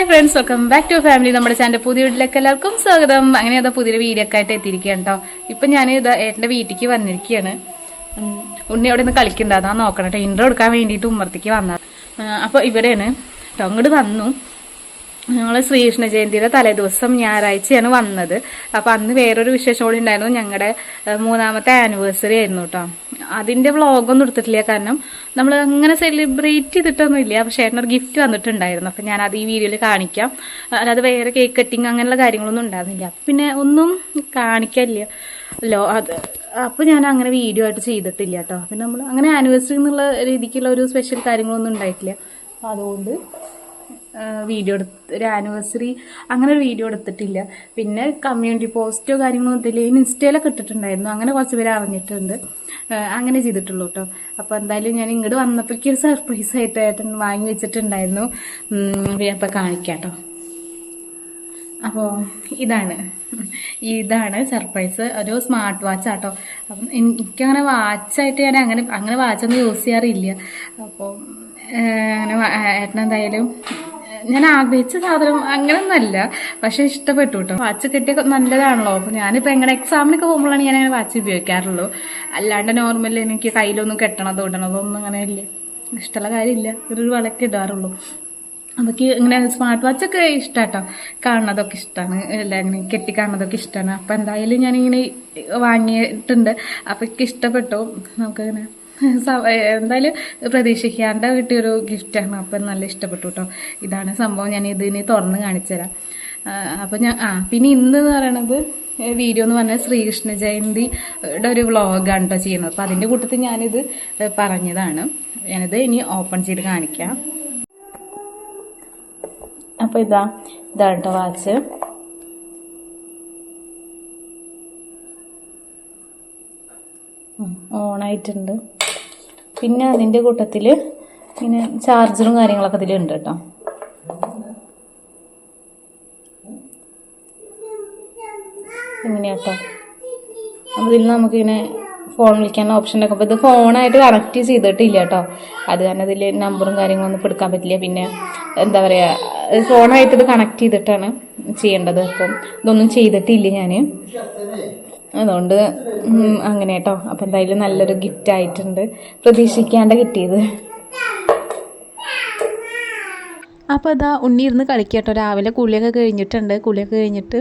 Friends, welcome back to family. നമ്മുടെ channel പുതിയ വീട്ടിലേക്ക് എല്ലാവർക്കും സ്വാഗതം. അങ്ങനെ അതാ പുതിയൊരു വീഡിയോ ഒക്കെ ആയിട്ട് എത്തിയിരിക്കുകയാണ് കേട്ടോ. ഇപ്പം ഞാൻ ഇതാ ഏട്ടൻ്റെ വീട്ടിലേക്ക് വന്നിരിക്കുകയാണ്. ഉണ്ണി അവിടെ നിന്ന് കളിക്കണ്ട, അതാ നോക്കണം കേട്ടോ. ഇൻട്രോ എടുക്കാൻ വേണ്ടിയിട്ട് ഉമ്മർത്തേക്ക് വന്നത്. അപ്പോൾ ഇവിടെയാണ് കേട്ടോ. അങ്ങോട്ട് വന്നു. ഞങ്ങൾ ശ്രീകൃഷ്ണ ജയന്തിയുടെ തലേദിവസം ഞായറാഴ്ചയാണ് വന്നത്. അപ്പോൾ അന്ന് വേറൊരു വിശേഷം കൂടി ഉണ്ടായിരുന്നു. ഞങ്ങളുടെ 3ാമത്തെ ആനിവേഴ്സറി ആയിരുന്നു കേട്ടോ. അതിൻ്റെ വ്ളോഗൊന്നും എടുത്തിട്ടില്ല, കാരണം നമ്മൾ അങ്ങനെ സെലിബ്രേറ്റ് ചെയ്തിട്ടൊന്നുമില്ല. പക്ഷേ ഏട്ടനൊരു ഗിഫ്റ്റ് വന്നിട്ടുണ്ടായിരുന്നു. അപ്പം ഞാനത് ഈ വീഡിയോയിൽ കാണിക്കാം. അല്ലാതെ വേറെ കേക്ക് കട്ടിങ് അങ്ങനെയുള്ള കാര്യങ്ങളൊന്നും ഉണ്ടായിരുന്നില്ല. പിന്നെ ഒന്നും കാണിക്കാനില്ലല്ലോ അത്. അപ്പോൾ ഞാൻ അങ്ങനെ വീഡിയോ ആയിട്ട് ചെയ്തിട്ടില്ല കേട്ടോ. പിന്നെ നമ്മൾ അങ്ങനെ ആനിവേഴ്സറി എന്നുള്ള രീതിക്കുള്ള ഒരു സ്പെഷ്യൽ കാര്യങ്ങളൊന്നും ഉണ്ടായിട്ടില്ല. അപ്പോൾ അതുകൊണ്ട് ഒരു ആനിവേഴ്സറി അങ്ങനെ ഒരു വീഡിയോ എടുത്തിട്ടില്ല. പിന്നെ കമ്മ്യൂണിറ്റി പോസ്റ്റോ കാര്യങ്ങളോ ഇതിൽ ഇൻസ്റ്റയിലൊക്കെ ഇട്ടിട്ടുണ്ടായിരുന്നു. അങ്ങനെ കുറച്ച് പേര് അറിഞ്ഞിട്ടുണ്ട്. അങ്ങനെ ചെയ്തിട്ടുള്ളൂ കേട്ടോ. അപ്പോൾ എന്തായാലും ഞാൻ ഇങ്ങോട്ട് വന്നപ്പോഴേക്കും ഒരു സർപ്രൈസ് ആയിട്ട് ഏട്ടൻ വാങ്ങി വെച്ചിട്ടുണ്ടായിരുന്നു. അപ്പോൾ കാണിക്കാം കേട്ടോ. അപ്പോൾ ഇതാണ് സർപ്രൈസ്. ഒരു സ്മാർട്ട് വാച്ച് ആട്ടോ. അപ്പം എനിക്കങ്ങനെ വാച്ചായിട്ട് ഞാൻ അങ്ങനെ വാച്ചൊന്നും യൂസ് ചെയ്യാറില്ല. അപ്പോൾ അങ്ങനെ ഏട്ടനെന്തായാലും ഞാൻ ആഗ്രഹിച്ച സാധനം അങ്ങനെയൊന്നുമല്ല, പക്ഷെ ഇഷ്ടപ്പെട്ടു കേട്ടോ. വാച്ച് കിട്ടിയ നല്ലതാണല്ലോ. അപ്പോൾ ഞാനിപ്പോൾ എങ്ങനെ എക്സാമിനൊക്കെ പോകുമ്പോഴാണ് ഞാൻ അങ്ങനെ വാച്ച് ഉപയോഗിക്കാറുള്ളൂ. അല്ലാണ്ട് നോർമലി എനിക്ക് കയ്യിലൊന്നും കെട്ടണതോ ഇടണതോ ഒന്നും അങ്ങനെ ഇല്ല, ഇഷ്ടമുള്ള കാര്യമില്ല. ഒരു വളയ്ക്ക് ഇടാറുള്ളൂ. അതൊക്കെ ഇങ്ങനെ സ്മാർട്ട് വാച്ചൊക്കെ ഇഷ്ടമാട്ടോ. കാണുന്നതൊക്കെ ഇഷ്ടമാണ്, എല്ലാം ഇങ്ങനെ കെട്ടി കാണുന്നതൊക്കെ ഇഷ്ടമാണ്. അപ്പം എന്തായാലും ഞാനിങ്ങനെ വാങ്ങിയിട്ടുണ്ട്. അപ്പോൾ എനിക്ക് ഇഷ്ടപ്പെട്ടു. നമുക്കിങ്ങനെ എന്തായാലും പ്രതീക്ഷിക്കാണ്ട് കിട്ടിയൊരു ഗിഫ്റ്റാണ്. അപ്പം നല്ല ഇഷ്ടപ്പെട്ടു കേട്ടോ. ഇതാണ് സംഭവം. ഞാൻ ഇതിന് തുറന്ന് കാണിച്ചു തരാം. അപ്പം പിന്നെ ഇന്ന് പറയണത് വീഡിയോ എന്ന് പറഞ്ഞാൽ ശ്രീകൃഷ്ണ ജയന്തിയുടെ ഒരു വ്ളോഗാണ് കേട്ടോ ചെയ്യുന്നത്. അപ്പം അതിൻ്റെ കൂട്ടത്തിൽ ഞാനിത് പറഞ്ഞതാണ്. ഞാനിത് ഇനി ഓപ്പൺ ചെയ്ത് കാണിക്കാം. അപ്പോൾ ഇതാണ് കേട്ടോ വാച്ച്. ഓണായിട്ടുണ്ട്. പിന്നെ അതിൻ്റെ കൂട്ടത്തിൽ ഇങ്ങനെ ചാർജറും കാര്യങ്ങളൊക്കെ ഇതിലുണ്ട് കേട്ടോ. ഇങ്ങനെയാട്ടോ. അപ്പോൾ ഇതിൽ നമുക്കിങ്ങനെ ഫോൺ വിളിക്കാനുള്ള ഓപ്ഷൻ ഒക്കെ. അപ്പോൾ ഇത് ഫോണായിട്ട് കണക്ട് ചെയ്തിട്ടില്ല കേട്ടോ. അത് കാരണം ഇതിൽ നമ്പറും കാര്യങ്ങളൊന്നും ഇപ്പോൾ എടുക്കാൻ പറ്റില്ല. പിന്നെ എന്താ പറയുക, ഫോണായിട്ട് ഇത് കണക്ട് ചെയ്തിട്ടാണ് ചെയ്യേണ്ടത്. അപ്പം ഇതൊന്നും ചെയ്തിട്ടില്ല ഞാൻ, അതുകൊണ്ട് അങ്ങനെ കേട്ടോ. അപ്പം എന്തായാലും നല്ലൊരു ഗിഫ്റ്റ് ആയിട്ടുണ്ട്, പ്രതീക്ഷിക്കാണ്ട് കിട്ടിയത്. അപ്പോൾ ഇതാ ഉണ്ണി ഇരുന്ന് കളിക്കുക കേട്ടോ. രാവിലെ കുളിയൊക്കെ കഴിഞ്ഞിട്ട്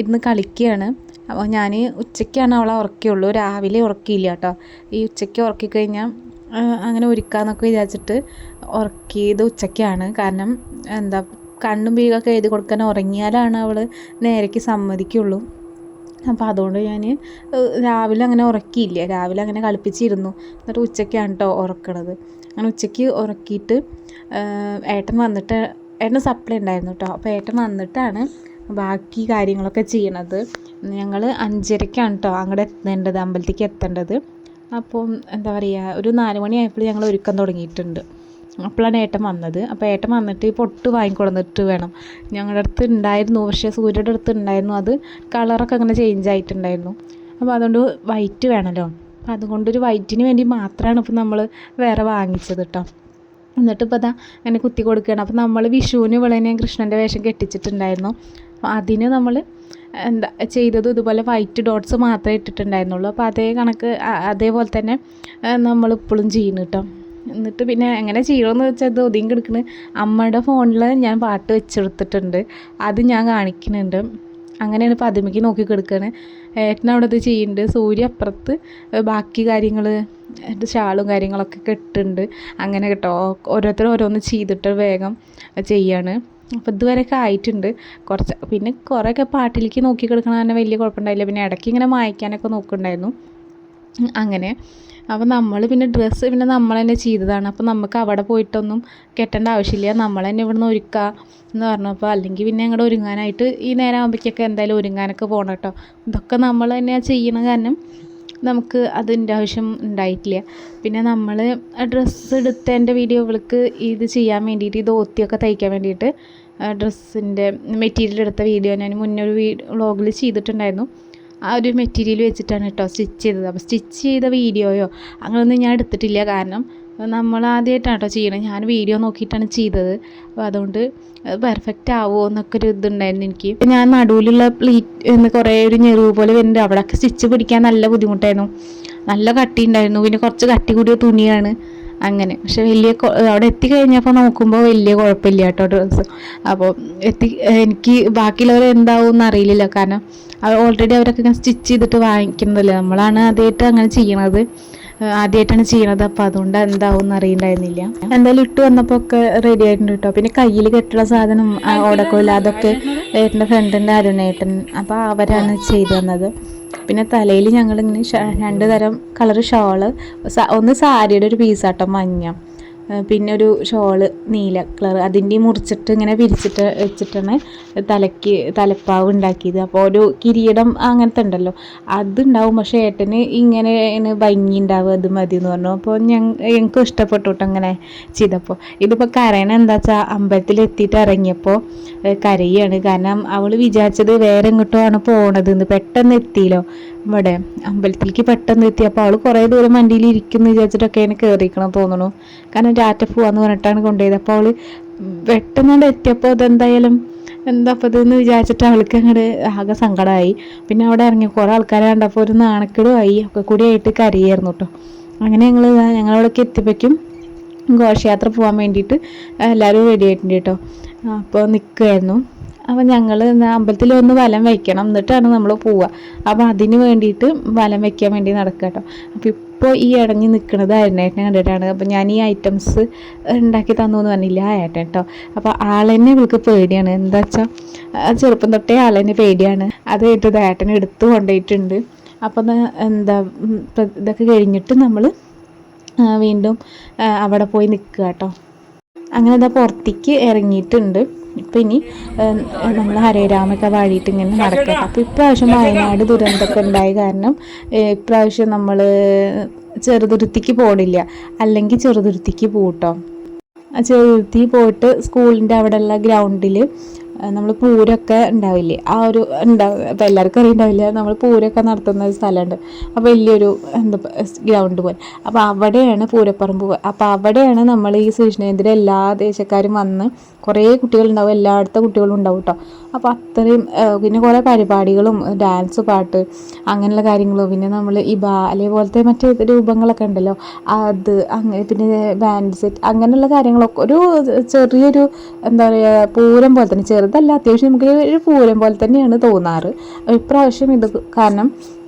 ഇരുന്ന് കളിക്കുകയാണ്. അപ്പോൾ ഞാൻ ഉച്ചയ്ക്കാണ് അവളെ ഉറക്കിയുള്ളൂ, രാവിലെ ഉറക്കിയില്ല കേട്ടോ. ഈ ഉച്ചയ്ക്ക് ഉറക്കിക്കഴിഞ്ഞാൽ അങ്ങനെ ഒരുക്കാന്നൊക്കെ വിചാരിച്ചിട്ട് ഉറക്കിയത് ഉച്ചയ്ക്കാണ്. കാരണം എന്താ, കണ്ണും പീകൊക്കെ എഴുതി കൊടുക്കാൻ ഉറങ്ങിയാലാണ് അവൾ നേരേക്ക് സമ്മതിക്കുള്ളൂ. അപ്പോൾ അതുകൊണ്ട് ഞാൻ രാവിലെ അങ്ങനെ ഉറക്കിയില്ല, രാവിലെ അങ്ങനെ കളിപ്പിച്ചിരുന്നു. എന്നിട്ട് ഉച്ചയ്ക്കാണ് കേട്ടോ ഉറക്കണത്. അങ്ങനെ ഉച്ചയ്ക്ക് ഉറക്കിയിട്ട് ഏട്ടന് സപ്ലൈ ഉണ്ടായിരുന്നു കേട്ടോ. അപ്പോൾ ഏട്ടൻ വന്നിട്ടാണ് ബാക്കി കാര്യങ്ങളൊക്കെ ചെയ്യണത്. ഞങ്ങൾ 5:30ക്കാണ് കേട്ടോ അങ്ങോട്ട് എത്തേണ്ടത്, അമ്പലത്തേക്ക് എത്തേണ്ടത്. അപ്പം എന്താ പറയുക, ഒരു 4 മണിയായപ്പോൾ ഞങ്ങൾ ഒരുക്കം തുടങ്ങിയിട്ടുണ്ട്. അപ്പോഴാണ് ഏട്ടൻ വന്നത്. അപ്പോൾ ഏട്ടൻ വന്നിട്ട് ഈ പൊട്ട് വാങ്ങിക്കൊടുന്നിട്ട് വേണം. ഞങ്ങളുടെ അടുത്ത് ഉണ്ടായിരുന്നു, പക്ഷേ സൂര്യയുടെ അടുത്ത് ഉണ്ടായിരുന്നു. അത് കളറൊക്കെ അങ്ങനെ ചേഞ്ച് ആയിട്ടുണ്ടായിരുന്നു. അപ്പോൾ അതുകൊണ്ട് വൈറ്റ് വേണമല്ലോ. അപ്പോൾ അതുകൊണ്ടൊരു വൈറ്റിന് വേണ്ടി മാത്രമാണ് ഇപ്പോൾ നമ്മൾ വേറെ വാങ്ങിച്ചത് കേട്ടോ. എന്നിട്ട് ഇപ്പോൾ അതാ അങ്ങനെ കുത്തി കൊടുക്കുകയാണ്. അപ്പോൾ നമ്മൾ വിഷുവിന് വിളനെ കൃഷ്ണൻ്റെ വേഷം കെട്ടിച്ചിട്ടുണ്ടായിരുന്നു. അപ്പോൾ അതിന് നമ്മൾ എന്താ ചെയ്തത്, ഇതുപോലെ വൈറ്റ് ഡോട്ട്സ് മാത്രമേ ഇട്ടിട്ടുണ്ടായിരുന്നുള്ളൂ. അപ്പോൾ അതേ കണക്ക് അതേപോലെ തന്നെ നമ്മളിപ്പോഴും ചെയ്യുന്നു കേട്ടോ. എന്നിട്ട് പിന്നെ എങ്ങനെ ചെയ്യണമെന്ന് വെച്ചാൽ ഇത് ഒതുങ്ങി കിടക്കുന്നത് അമ്മയുടെ ഫോണിൽ ഞാൻ പാട്ട് വെച്ചെടുത്തിട്ടുണ്ട്, അത് ഞാൻ കാണിക്കുന്നുണ്ട്. അങ്ങനെയാണ് ഇപ്പോൾ അതിമയ്ക്ക് നോക്കി കിടക്കുകയാണ്. ഏട്ടനവിടെ ഇത് ചെയ്യുന്നുണ്ട്. സൂര്യ അപ്പുറത്ത് ബാക്കി കാര്യങ്ങൾ ഷാളും കാര്യങ്ങളൊക്കെ കെട്ടുണ്ട്. അങ്ങനെ കേട്ടോ, ഓരോരുത്തരും ഓരോന്ന് ചെയ്തിട്ട് വേഗം ചെയ്യാണ്. അപ്പോൾ ഇതുവരെയൊക്കെ ആയിട്ടുണ്ട്. പിന്നെ കുറേയൊക്കെ പാട്ടിലേക്ക് നോക്കി കിടക്കണ തന്നെ വലിയ കുഴപ്പമുണ്ടായില്ല. പിന്നെ ഇടയ്ക്ക് ഇങ്ങനെ മായ്ക്കാനൊക്കെ നോക്കുന്നുണ്ടായിരുന്നു. അങ്ങനെ അപ്പോൾ നമ്മൾ പിന്നെ ഡ്രസ്സ് പിന്നെ നമ്മൾ തന്നെ ചെയ്തതാണ്. അപ്പോൾ നമുക്ക് അവിടെ പോയിട്ടൊന്നും കെട്ടേണ്ട ആവശ്യമില്ല, നമ്മൾ തന്നെ ഇവിടുന്ന് ഒരുക്കുക എന്ന് പറഞ്ഞപ്പോൾ. അല്ലെങ്കിൽ പിന്നെ ഞങ്ങളുടെ ഒരുങ്ങാനായിട്ട് ഈ നേരം ആകുമ്പോഴേക്കൊക്കെ എന്തായാലും ഒരുങ്ങാനൊക്കെ പോകണം കേട്ടോ. ഇതൊക്കെ നമ്മൾ തന്നെയാണ് ചെയ്യണ, കാരണം നമുക്ക് അതിൻ്റെ ആവശ്യം ഉണ്ടായിട്ടില്ല. പിന്നെ നമ്മൾ ഡ്രസ്സ് എടുത്തതിൻ്റെ വീഡിയോ ഇവൾക്ക് ഇത് ചെയ്യാൻ വേണ്ടിയിട്ട്, ഇത് ഒത്തിയൊക്കെ തയ്ക്കാൻ വേണ്ടിയിട്ട് ഡ്രസ്സിൻ്റെ മെറ്റീരിയൽ എടുത്ത വീഡിയോ ഞാൻ മുന്നേ ഒരു വ്ളോഗിൽ ചെയ്തിട്ടുണ്ടായിരുന്നു. ആ ഒരു മെറ്റീരിയൽ വെച്ചിട്ടാണ് കേട്ടോ സ്റ്റിച്ച് ചെയ്തത്. അപ്പോൾ സ്റ്റിച്ച് ചെയ്ത വീഡിയോയോ അങ്ങനെയൊന്നും ഞാൻ എടുത്തിട്ടില്ല, കാരണം നമ്മൾ ആദ്യമായിട്ടാണ് കേട്ടോ ചെയ്യണത്. ഞാൻ വീഡിയോ നോക്കിയിട്ടാണ് ചെയ്തത്. അപ്പോൾ അതുകൊണ്ട് പെർഫെക്റ്റ് ആവുമോ എന്നൊക്കെ ഒരു ഇതുണ്ടായിരുന്നു എനിക്ക്. ഞാൻ നടുവിലുള്ള പ്ലീറ്റ് എന്ന് കുറേ ഒരു ഞെറിവ് പോലെ വരുന്നുണ്ട്. അവിടെയൊക്കെ സ്റ്റിച്ച് പിടിക്കാൻ നല്ല ബുദ്ധിമുട്ടായിരുന്നു, നല്ല കട്ടി ഉണ്ടായിരുന്നു. പിന്നെ കുറച്ച് കട്ടി കൂടിയ തുണിയാണ് അങ്ങനെ. പക്ഷെ അവിടെ എത്തിക്കഴിഞ്ഞപ്പോൾ നോക്കുമ്പോൾ വലിയ കുഴപ്പമില്ല കേട്ടോ ഡ്രസ്സ്. അപ്പോൾ എനിക്ക് ബാക്കിയുള്ളവർ എന്താവും എന്ന് അറിയില്ല, കാരണം ഓൾറെഡി അവരൊക്കെ ഇങ്ങനെ സ്റ്റിച്ച് ചെയ്തിട്ട് വാങ്ങിക്കുന്നതല്ലേ. നമ്മളാണ് ആദ്യമായിട്ട് അങ്ങനെ ആദ്യമായിട്ടാണ് ചെയ്യണത്. അപ്പോൾ അതുകൊണ്ട് എന്താവും എന്ന് അറിയണ്ടായിരുന്നില്ല. എന്തായാലും ഇട്ട് വന്നപ്പോൾ ഒക്കെ റെഡി ആയിട്ടുണ്ട് കേട്ടോ. പിന്നെ കയ്യിൽ കെട്ടുള്ള സാധനം ഓടക്കമില്ല, അതൊക്കെ ഏട്ടൻ്റെ ഫ്രണ്ടിൻ്റെ അരുണേട്ടൻ, അപ്പോൾ അവരാണ് ചെയ്തു തന്നത്. പിന്നെ തലയിൽ ഞങ്ങളിങ്ങനെ 2 തരം കളർ ഷോള്, ഒന്ന് സാരിയുടെ ഒരു പീസാട്ടോ മഞ്ഞ, പിന്നെ ഒരു ഷോള് നീല കളർ, അതിൻ്റെ മുറിച്ചിട്ട് ഇങ്ങനെ പിരിച്ചിട്ട് വെച്ചിട്ടാണ് തലപ്പാവ് ഉണ്ടാക്കിയത്. അപ്പോൾ ഒരു കിരീടം അങ്ങനത്തെ ഉണ്ടല്ലോ അതുണ്ടാവും. പക്ഷേ ഏട്ടന് ഇങ്ങനെ ഭംഗി ഉണ്ടാവും, അത് മതി എന്ന് പറഞ്ഞു. അപ്പോൾ ഞങ്ങൾക്ക് ഇഷ്ടപ്പെട്ടു കേട്ടോ അങ്ങനെ ചെയ്തപ്പോൾ. ഇതിപ്പോൾ കരയണ എന്താ വെച്ചാൽ അമ്പലത്തിൽ എത്തിയിട്ട് ഇറങ്ങിയപ്പോൾ കരയാണ്. കാരണം അവൾ വിചാരിച്ചത് വേറെ എങ്ങോട്ടോ ആണ് പോണത്, പെട്ടെന്ന് എത്തിയല്ലോ ഇവിടെ അമ്പലത്തിലേക്ക് പെട്ടെന്ന് എത്തി. അപ്പോൾ അവൾ കുറേ ദൂരം വണ്ടിയിൽ ഇരിക്കുന്നു വിചാരിച്ചിട്ടൊക്കെയാണ് കയറിയിരിക്കണം തോന്നുന്നു. കാരണം രാത്രി പോവാന്ന് പറഞ്ഞിട്ടാണ് കൊണ്ടുപോയത്. അപ്പോൾ അവൾ പെട്ടെന്ന് എത്തിയപ്പോൾ അതെന്തായാലും എന്താ അപ്പോൾ ഇതെന്ന് വിചാരിച്ചിട്ട് അവൾക്ക് അങ്ങോട്ട് ആകെ സങ്കടമായി. പിന്നെ അവിടെ ഇറങ്ങി കുറേ ആൾക്കാരെ കണ്ടപ്പോൾ ഒരു നാണക്കേടുമായി, ഒക്കെ കൂടി ആയിട്ട് കരയായിരുന്നു കേട്ടോ. അങ്ങനെ ഞങ്ങളവിടേക്ക് എത്തിയപ്പോഴേക്കും ഘോഷയാത്ര പോകാൻ വേണ്ടിയിട്ട് എല്ലാവരും റെഡി ആയിട്ടുണ്ട് കേട്ടോ. അപ്പോൾ നിൽക്കുമായിരുന്നു. അപ്പോൾ ഞങ്ങൾ അമ്പലത്തിൽ ഒന്ന് വലം വയ്ക്കണം, എന്നിട്ടാണ് നമ്മൾ പോവുക. അപ്പോൾ അതിന് വേണ്ടിയിട്ട് വലം വയ്ക്കാൻ വേണ്ടി നടക്കുക കേട്ടോ. അപ്പോൾ ഇപ്പോൾ ഈ ഇടഞ്ഞ് നിൽക്കുന്നത് അരുണേട്ടനെ കണ്ടിട്ടാണ്. അപ്പോൾ ഞാൻ ഈ ഐറ്റംസ് ഉണ്ടാക്കി തന്നു എന്ന് പറഞ്ഞില്ല ഏട്ടൻ കേട്ടോ. അപ്പോൾ ആളെന്നെ ഇവൾക്ക് പേടിയാണ്, എന്താ വെച്ചാൽ ചെറുപ്പം തൊട്ടേ ആളെന്നെ പേടിയാണ്. അത് കഴിഞ്ഞിട്ട് ഏട്ടനെ എടുത്ത് കൊണ്ടുപോയിട്ടുണ്ട്. അപ്പോൾ ഇതൊക്കെ കഴിഞ്ഞിട്ട് നമ്മൾ വീണ്ടും അവിടെ പോയി നിൽക്കുക കേട്ടോ. അങ്ങനെ ഇതാ പുറത്തേക്ക് ഇറങ്ങിയിട്ടുണ്ട്. ഇപ്പം ഇനി നമ്മൾ ഹരേരാമൊക്കെ പാടിയിട്ട് ഇങ്ങനെ നടക്കുക. അപ്പോൾ ഇപ്രാവശ്യം വയനാട് ദുരന്തമൊക്കെ ഉണ്ടായ കാരണം ഇപ്രാവശ്യം നമ്മൾ ചെറുതുരുത്തിക്ക് പോണില്ല, അല്ലെങ്കിൽ ചെറുതുരുത്തിക്ക് പോകട്ടോ. ചെറുതുരുത്തി പോയിട്ട് സ്കൂളിൻ്റെ അവിടെയുള്ള ഗ്രൗണ്ടിൽ നമ്മൾ പൂരമൊക്കെ ഉണ്ടാവില്ലേ, ഉണ്ടാവും. അപ്പോൾ എല്ലാവർക്കും അറിയുണ്ടാവില്ല, നമ്മൾ പൂരമൊക്കെ നടത്തുന്ന ഒരു സ്ഥലമുണ്ട്. അപ്പോൾ വലിയൊരു ഗ്രൗണ്ട് പോലെ. അപ്പോൾ അവിടെയാണ് പൂരപ്പറമ്പ്. അപ്പോൾ അവിടെയാണ് നമ്മൾ ഈ ശ്രീകൃഷ്ണേന്ദ്ര എല്ലാ ദേശക്കാരും വന്ന് കുറേ കുട്ടികളുണ്ടാവും, എല്ലായിടത്തെ കുട്ടികളും ഉണ്ടാവും കേട്ടോ. അപ്പോൾ അത്രയും പിന്നെ കുറേ പരിപാടികളും ഡാൻസ്, പാട്ട് അങ്ങനെയുള്ള കാര്യങ്ങളും, പിന്നെ നമ്മൾ ഈ ബാലെ പോലത്തെ മറ്റേ രൂപങ്ങളൊക്കെ ഉണ്ടല്ലോ അത്, അങ്ങനെ പിന്നെ ബാൻഡ് സെറ്റ് അങ്ങനെയുള്ള കാര്യങ്ങളൊക്കെ ഒരു ചെറിയൊരു എന്താ പറയുക പൂരം പോലെ തന്നെ, ചെറുതല്ല അത്യാവശ്യം നമുക്ക് ഒരു പൂരം പോലെ തന്നെയാണ് തോന്നാറ്. ഇപ്രാവശ്യം കാരണം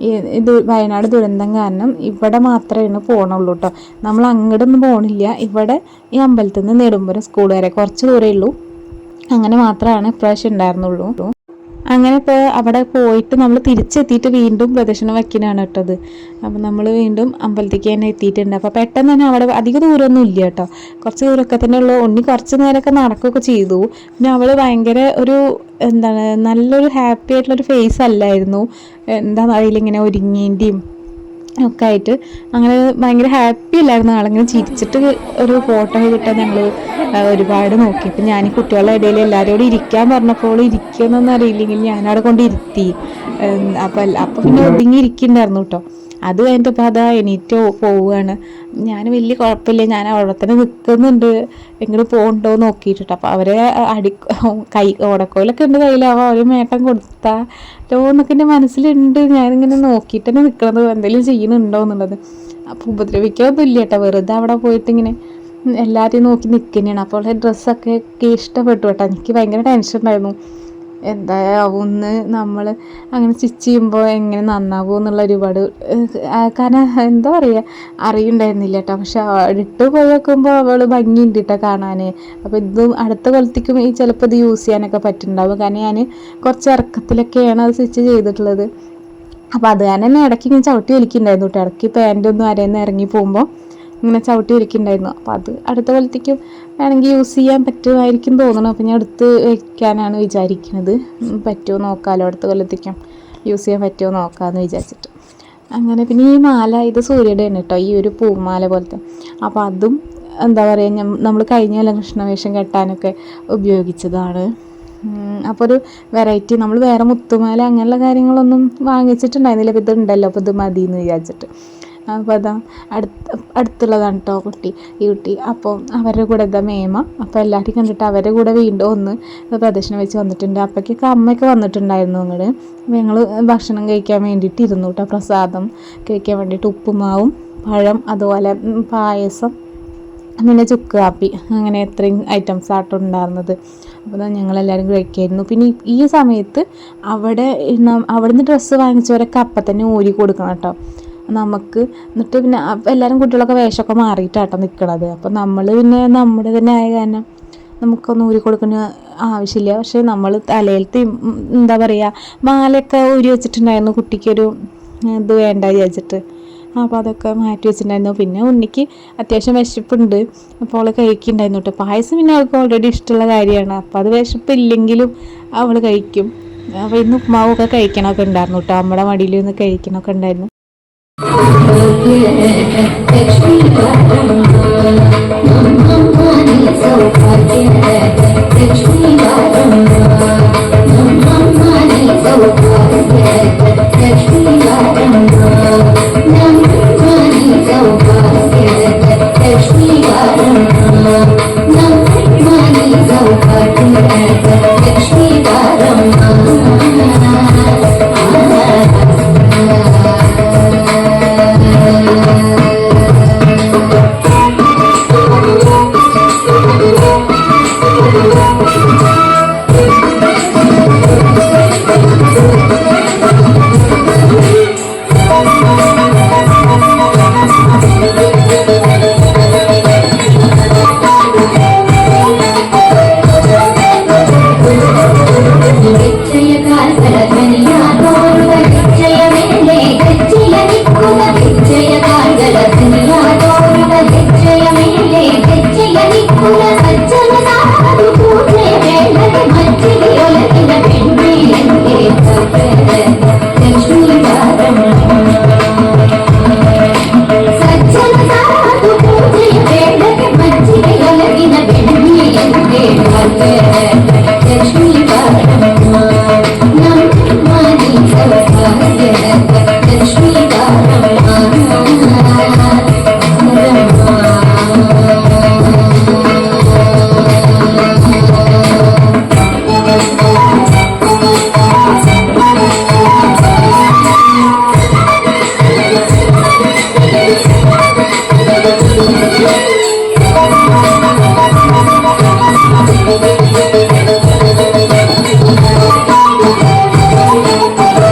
ഇത് വയനാട് ദുരന്തം കാരണം ഇവിടെ മാത്രമേ പോകണുള്ളൂ കേട്ടോ. നമ്മൾ അങ്ങോട്ടൊന്നും പോകണില്ല. ഇവിടെ ഈ അമ്പലത്തിൽ നിന്ന് നെടുമ്പുരം സ്കൂൾ വരെ കുറച്ച് ദൂരമേ ഉള്ളൂ. അങ്ങനെ മാത്രമാണ് ഇപ്രാവശ്യം ഉണ്ടായിരുന്നുള്ളൂ. അങ്ങനെ ഇപ്പോൾ അവിടെ പോയിട്ട് നമ്മൾ തിരിച്ചെത്തിയിട്ട് വീണ്ടും പ്രദക്ഷിണം വയ്ക്കാനാണ് കേട്ടത്. അപ്പം നമ്മൾ വീണ്ടും അമ്പലത്തേക്ക് തന്നെ എത്തിയിട്ടുണ്ട്. അപ്പോൾ പെട്ടെന്ന് തന്നെ അവിടെ അധികം ദൂരമൊന്നും ഇല്ല കേട്ടോ, കുറച്ച് ദൂരമൊക്കെ തന്നെ ഉള്ളൂ. കുറച്ച് നേരമൊക്കെ നടക്കുകയൊക്കെ ചെയ്തു. പിന്നെ അവൾ ഭയങ്കര ഒരു നല്ലൊരു ഹാപ്പി ആയിട്ടുള്ളൊരു ഫേസ് അല്ലായിരുന്നു. എന്താണെന്ന് അറിയില്ല, ഇങ്ങനെ ഒരുങ്ങേണ്ടിയും ഒക്കെ ആയിട്ട് അങ്ങനെ ഭയങ്കര ഹാപ്പി അല്ലായിരുന്നു. ആളിങ്ങനെ ചിരിച്ചിട്ട് ഒരു ഫോട്ടോ കിട്ടാൻ ഞങ്ങൾ ഒരുപാട് നോക്കി. അപ്പം ഞാൻ ഈ കുട്ടികളുടെ ഇടയിൽ എല്ലാവരോടും ഇരിക്കാൻ പറഞ്ഞപ്പോൾ ഇരിക്കുമെന്നൊന്നും അറിയില്ലെങ്കിൽ ഞാനവിടെ കൊണ്ടിരുത്തി. അപ്പോൾ പിന്നെ ഒതുങ്ങി ഇരിക്കുന്നുണ്ടായിരുന്നു കേട്ടോ. അത് കഴിഞ്ഞിട്ടപ്പോൾ അതാ എണീറ്റ് പോവുകയാണ്. ഞാൻ വലിയ കുഴപ്പമില്ല, ഞാൻ അവിടെ തന്നെ നിൽക്കുന്നുണ്ട്, എങ്ങോട്ട് പോകണ്ടോ നോക്കിയിട്ടോ. അപ്പോൾ അവരെ ഓടക്കോലൊക്കെ ഉണ്ട് കയ്യിലാവാം, അവർ മേട്ടം കൊടുത്താലോ എന്നൊക്കെ എൻ്റെ മനസ്സിലുണ്ട്. ഞാനിങ്ങനെ നോക്കിയിട്ട് തന്നെ നിൽക്കണത്, എന്തെങ്കിലും ചെയ്യുന്നുണ്ടോ എന്നുള്ളത്. അപ്പോൾ ഉപദ്രവിക്കൊന്നും ഇല്ല കേട്ടോ, വെറുതെ അവിടെ പോയിട്ട് ഇങ്ങനെ എല്ലാവരെയും നോക്കി നിൽക്കുന്നതാണ്. അപ്പോൾ ഡ്രസ്സൊക്കെ ഇഷ്ടപ്പെട്ടു കേട്ടോ. എനിക്ക് ഭയങ്കര ടെൻഷൻ ഉണ്ടായിരുന്നു, എന്തായാവുമെന്ന്, നമ്മൾ അങ്ങനെ സ്റ്റിച്ച് ചെയ്യുമ്പോൾ എങ്ങനെ നന്നാകുമോ എന്നുള്ള ഒരുപാട്, കാരണം എന്താ പറയുക അറിയുണ്ടായിരുന്നില്ല കേട്ടോ. പക്ഷെ ഇട്ട് പോയി വെക്കുമ്പോൾ അവൾ ഭംഗിയുണ്ട് കേട്ടോ കാണാൻ. അപ്പോൾ ഇതും അടുത്ത കൊല്ലത്തേക്കും ചിലപ്പോൾ ഇത് യൂസ് ചെയ്യാനൊക്കെ പറ്റുന്നുണ്ടാവും, കാരണം ഞാൻ കുറച്ച് ഇറക്കത്തിലൊക്കെയാണ് അത് സ്റ്റിച്ച് ചെയ്തിട്ടുള്ളത്. അപ്പോൾ അത് കാരണം തന്നെ ഇടയ്ക്ക് ഇങ്ങനെ ചവിട്ടി വലിക്കുന്നുണ്ടായിരുന്നു കേട്ടോ. ഇടയ്ക്ക് പാൻറ്റൊന്നും അരയെന്ന് ഇറങ്ങി പോകുമ്പോൾ ഇങ്ങനെ ചവിട്ടി വലിക്കുന്നുണ്ടായിരുന്നു. അപ്പോൾ അത് അടുത്ത കൊല്ലത്തേക്കും വേണമെങ്കിൽ യൂസ് ചെയ്യാൻ പറ്റുമായിരിക്കും തോന്നണം. അപ്പോൾ ഞാൻ എടുത്ത് വയ്ക്കാനാണ് വിചാരിക്കുന്നത്. പറ്റുമോ നോക്കാമല്ലോ, അടുത്ത കൊല്ലത്തേക്കും യൂസ് ചെയ്യാൻ പറ്റുമോ നോക്കാമെന്ന് വിചാരിച്ചിട്ട്. അങ്ങനെ പിന്നെ ഈ മാല ഇത് സൂര്യയുടെയാണ് കേട്ടോ, ഈ ഒരു പൂമാല പോലത്തെ. അപ്പോൾ അതും എന്താ പറയുക, നമ്മൾ കഴിഞ്ഞ കൊല്ലം കൃഷ്ണവേഷം കെട്ടാനൊക്കെ ഉപയോഗിച്ചതാണ്. അപ്പോൾ ഒരു വെറൈറ്റി, നമ്മൾ വേറെ മുത്തുമാല അങ്ങനെയുള്ള കാര്യങ്ങളൊന്നും വാങ്ങിച്ചിട്ടുണ്ടായിരുന്നില്ല. അപ്പോൾ ഇതുണ്ടല്ലോ, അപ്പോൾ ഇത് മതി എന്ന് വിചാരിച്ചിട്ട് അപ്പോൾ അതാ അടുത്തുള്ളതാണ് കേട്ടോ ഈ കുട്ടി. അപ്പോൾ അവരുടെ കൂടെ ഇതാ മേമ. അപ്പോൾ എല്ലാവരും കണ്ടിട്ട് അവരുടെ കൂടെ വീണ്ടും ഒന്ന് പ്രദക്ഷിണം വെച്ച് വന്നിട്ടുണ്ട്. അപ്പോഴേക്കൊക്കെ അമ്മയൊക്കെ വന്നിട്ടുണ്ടായിരുന്നു അങ്ങോട്ട്. അപ്പോൾ ഞങ്ങൾ ഭക്ഷണം കഴിക്കാൻ വേണ്ടിയിട്ട് ഇരുന്നു കേട്ടോ. പ്രസാദം കഴിക്കാൻ വേണ്ടിയിട്ട് ഉപ്പുമാവും പഴം അതുപോലെ പായസം പിന്നെ ചുക്ക് കാപ്പി അങ്ങനെ എത്രയും ഐറ്റംസ് ആട്ടോ ഉണ്ടായിരുന്നത്. അപ്പോൾ ഞങ്ങളെല്ലാവരും കഴിക്കായിരുന്നു. പിന്നെ ഈ സമയത്ത് അവിടുന്ന് ഡ്രസ്സ് വാങ്ങിച്ചവരൊക്കെ അപ്പം തന്നെ ഊരി കൊടുക്കണം കേട്ടോ നമുക്ക്. എന്നിട്ട് പിന്നെ എല്ലാവരും കുട്ടികളൊക്കെ വേഷമൊക്കെ മാറിയിട്ടാട്ടോ നിൽക്കണത്. അപ്പോൾ നമ്മൾ പിന്നെ നമ്മുടെ തന്നെ ആയ കാരണം നമുക്കൊന്നും ഊരി കൊടുക്കുന്ന ആവശ്യമില്ല. പക്ഷേ നമ്മൾ തലയിലത്തെ എന്താ പറയുക മാലയൊക്കെ ഊരി വെച്ചിട്ടുണ്ടായിരുന്നു കുട്ടിക്കൊരു ഇത് വേണ്ട വിചാരിച്ചിട്ട്. അപ്പോൾ അതൊക്കെ മാറ്റി വെച്ചിട്ടുണ്ടായിരുന്നു. പിന്നെ ഉണ്ണിക്ക് അത്യാവശ്യം വിശപ്പുണ്ട്, അപ്പോൾ അവൾ കഴിക്കുന്നുണ്ടായിരുന്നു കേട്ടോ. പായസം പിന്നെ അവൾക്ക് ഓൾറെഡി ഇഷ്ടമുള്ള കാര്യമാണ്. അപ്പോൾ അത് വിശപ്പില്ലെങ്കിലും അവൾ കഴിക്കും. അപ്പോൾ ഇന്ന് ഉപ്മാവൊക്കെ കഴിക്കണമൊക്കെ ഉണ്ടായിരുന്നു കേട്ടോ. നമ്മുടെ മടിയിൽ നിന്ന് കഴിക്കണമൊക്കെ ഉണ്ടായിരുന്നു.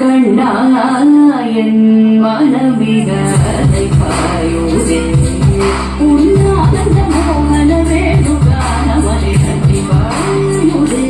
கண்ணாயன் மனமிதை பாயுதே உன்னானந்த மோகன வேணுகான மலை கட்டி பாயுதே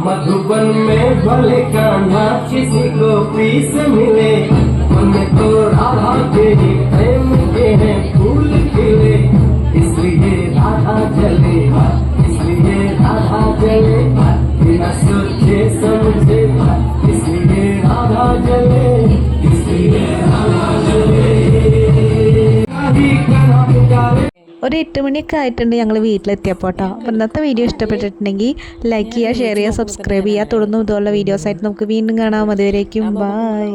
मधुबन में भले कान्हा किसी को पीस मिले मन तो राधा के ही प्रेम के हैं फूल खिले इसलिए राधा जले इसलिए राधा जले बिना सोचे समझे इसलिए राधा जले इसलिए राधा जले ഒരു 8 മണിയൊക്കെ ആയിട്ടുണ്ട് ഞങ്ങൾ വീട്ടിലെത്തിയപ്പോൾ കേട്ടോ. അപ്പോൾ ഇന്നത്തെ വീഡിയോ ഇഷ്ടപ്പെട്ടിട്ടുണ്ടെങ്കിൽ ലൈക്ക് ചെയ്യുക, ഷെയർ ചെയ്യുക, സബ്സ്ക്രൈബ് ചെയ്യുക. തുടർന്നും ഇതുപോലുള്ള വീഡിയോസായിട്ട് നമുക്ക് വീണ്ടും കാണാം. അതുവരേക്കും ബൈ.